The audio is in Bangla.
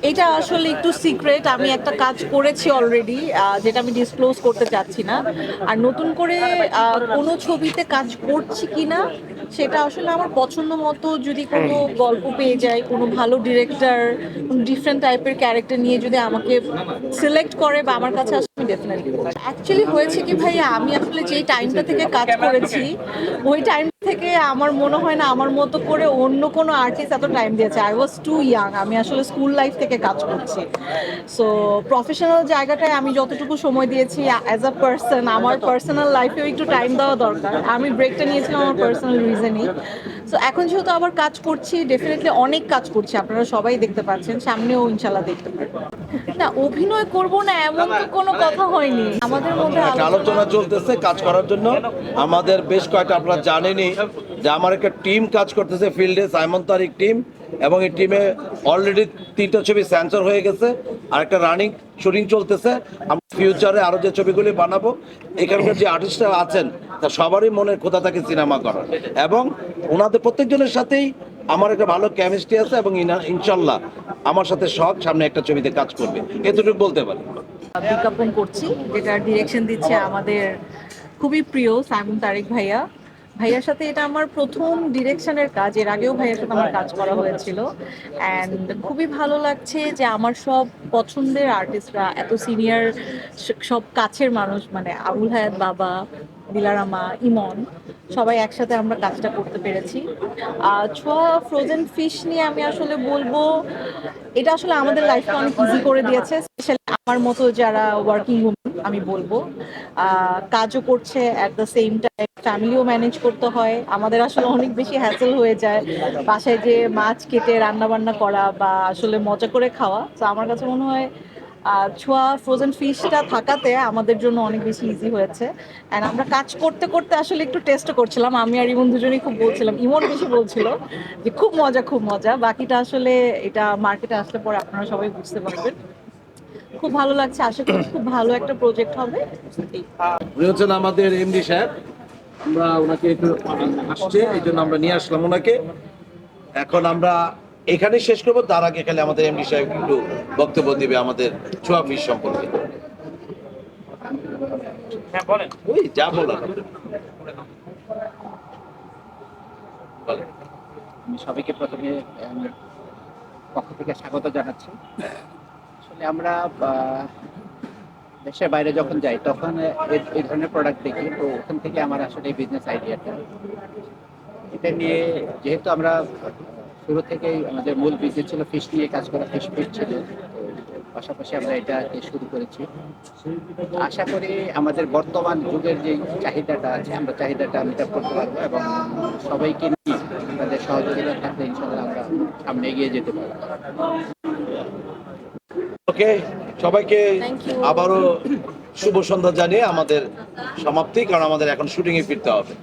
এটা আসলে একটু সিক্রেট। আমি একটা কাজ করেছি অলরেডি, যেটা আমি ডিসক্লোজ করতে চাচ্ছি না। আর নতুন করে কোনো ছবিতে কাজ করছি কিনা সেটা আসলে আমার পছন্দ মতো যদি কোনো গল্প পেয়ে যায়, কোনো ভালো ডিরেক্টর, কোনো ডিফারেন্ট টাইপের ক্যারেক্টার নিয়ে যদি আমাকে সিলেক্ট করে বা আমার কাছে আসলে আমি ডেফিনেটলি অ্যাকচুয়ালি হয়েছে কি ভাইয়া, আমি আসলে যেই টাইমটা থেকে কাজ করেছি ওই টাইম থেকে আমার মনে হয় না আমার মতো করে অন্য কোনো আর্টিস্ট এত টাইম দিয়েছে। আই ওয়াজ টু ইয়াং, আমি আসলে স্কুল লাইফ থেকে কাজ করছি। সো প্রফেশনাল জায়গাটায় আমি যতটুকু সময় দিয়েছি অ্যাজ আ পার্সন, আমার পার্সোনাল লাইফেও একটু টাইম দেওয়া দরকার। আমি ব্রেকটা নিয়েছিলাম আমার পার্সোনাল রিজনই। সো এখন যেহেতু আবার কাজ করছি, ডেফিনেটলি অনেক কাজ করছি, আপনারা সবাই দেখতে পাচ্ছেন, সামনেও ইনশাল্লাহ দেখতে পারবেন। না, অভিনয় করব না এমন তো কোনো কথা হয়নি আমাদের মধ্যে। একটা আলোচনা চলতেছে কাজ করার জন্য। আমাদের বেশ কয়েকটা, আপনারা জানেনই যে আমার একটা টিম কাজ করতেছে ফিল্ডে, সাইমন তারিক টিম, এবং এই টিমে অলরেডি 3টা ছবি সেন্সর হয়ে গেছে আর একটা রানিং শুটিং চলতেছে। আমরা ফিউচারে আরো যে ছবিগুলি বানাবো, এখানকার যে আর্টিস্টরা আছেন তা সবারই মনের কথা থাকে সিনেমা করার, এবং ওনাদের প্রত্যেকজনের সাথেই আমার একটা ভালো কেমিস্ট্রি আছে, এবং ইনশাল্লাহ আমার সাথে শখ সামনে একটা ছবিতে কাজ করবে, এতটুকু বলতে পারি। বিজ্ঞাপন করছি, যেটার ডিরেকশন দিচ্ছে আমাদের খুবই প্রিয় সাইমন তারিক ভাইয়া। ভাইয়ার সাথে এটা আমার প্রথম ডিরেকশনের কাজ, এর আগেও ভাইয়ার সাথে আমার কাজ করা হয়েছিল। অ্যান্ড খুবই ভালো লাগছে যে আমার সব পছন্দের আর্টিস্টরা, এত সিনিয়র, সব কাছের মানুষ, মানে আবুল হায়াত বাবা, দিলারামা, ইমন, সবাই একসাথে আমরা কাজটা করতে পেরেছি। ছোঁয়া ফ্রোজেন ফিশ নিয়ে আমি আসলে বলবো, এটা আসলে আমাদের লাইফটা অনেক ইজি করে দিয়েছে, স্পেশালি আমার মতো যারা ওয়ার্কিং উমেন। আমি বলবো কাজও করছে, অ্যাট দ্য সেম টাইম ফ্যামিলিও ম্যানেজ করতে হয়। আমাদের আসলে অনেক বেশি হ্যাসেল হয়ে যায় বাসায় যে মাছ কেটে রান্না বান্না করা বা আসলে মজা করে খাওয়া। তো আমার কাছে মনে হয় ছোঁয়া ফ্রোজেন ফিশটা থাকাতে আমাদের জন্য অনেক বেশি ইজি হয়েছে। অ্যান্ড আমরা কাজ করতে করতে আসলে একটু টেস্ট করছিলাম, আমি আর ইমন দুজনেই খুব বলছিলাম, ইমন বেশি বলছিল যে খুব মজা খুব মজা। বাকিটা আসলে এটা মার্কেটে আসলে পরে আপনারা সবাই বুঝতে পারবেন। খুব ভালো লাগছে, আশা করি খুব ভালো একটা প্রজেক্ট হবে। উনি হচ্ছেন আমাদের এমডি সাহেব। আমরা ওনাকে একটু আসছে, এই জন্য আমরা নিয়ে আসলাম ওনাকে। এখন আমরা এখানে শেষ করবো, তার আগে খালি আমাদের এমডি সাহেব একটু বক্তব্য দিবে আমাদের ছোঁয়া ফিশ সম্পর্কে। ওই যা বলার বলেন। আমি সবাইকে প্রথমে পক্ষ থেকে স্বাগত জানাচ্ছি। আসলে আমরা দেশের বাইরে যখন যাই তখন এই ধরনের প্রোডাক্ট দেখি, তো ওখান থেকে আমার আসলে এই বিজনেস আইডিয়াটা, এটা নিয়ে, যেহেতু আমরা শুরু থেকেই আমাদের মূল বিজনেস ছিল ফিশ নিয়ে কাজ করা, ফিশ ফিট ছিল, তো পাশাপাশি আমরা এটাকে শুরু করেছি। আশা করি আমাদের বর্তমান যুগের যে চাহিদাটা আছে, আমরা চাহিদাটা মিট আপ করতে পারবো, এবং সবাইকে নিয়ে তাদের সহযোগিতা থাকলে ইনশাল্লাহ আমরা সামনে এগিয়ে যেতে পারবো। ওকে, সবাইকে Thank you. আবারও শুভ সন্ধ্যা জানিয়ে আমাদের সমাপ্তি, কারণ আমাদের এখন শুটিং এ ফিরতে হবে।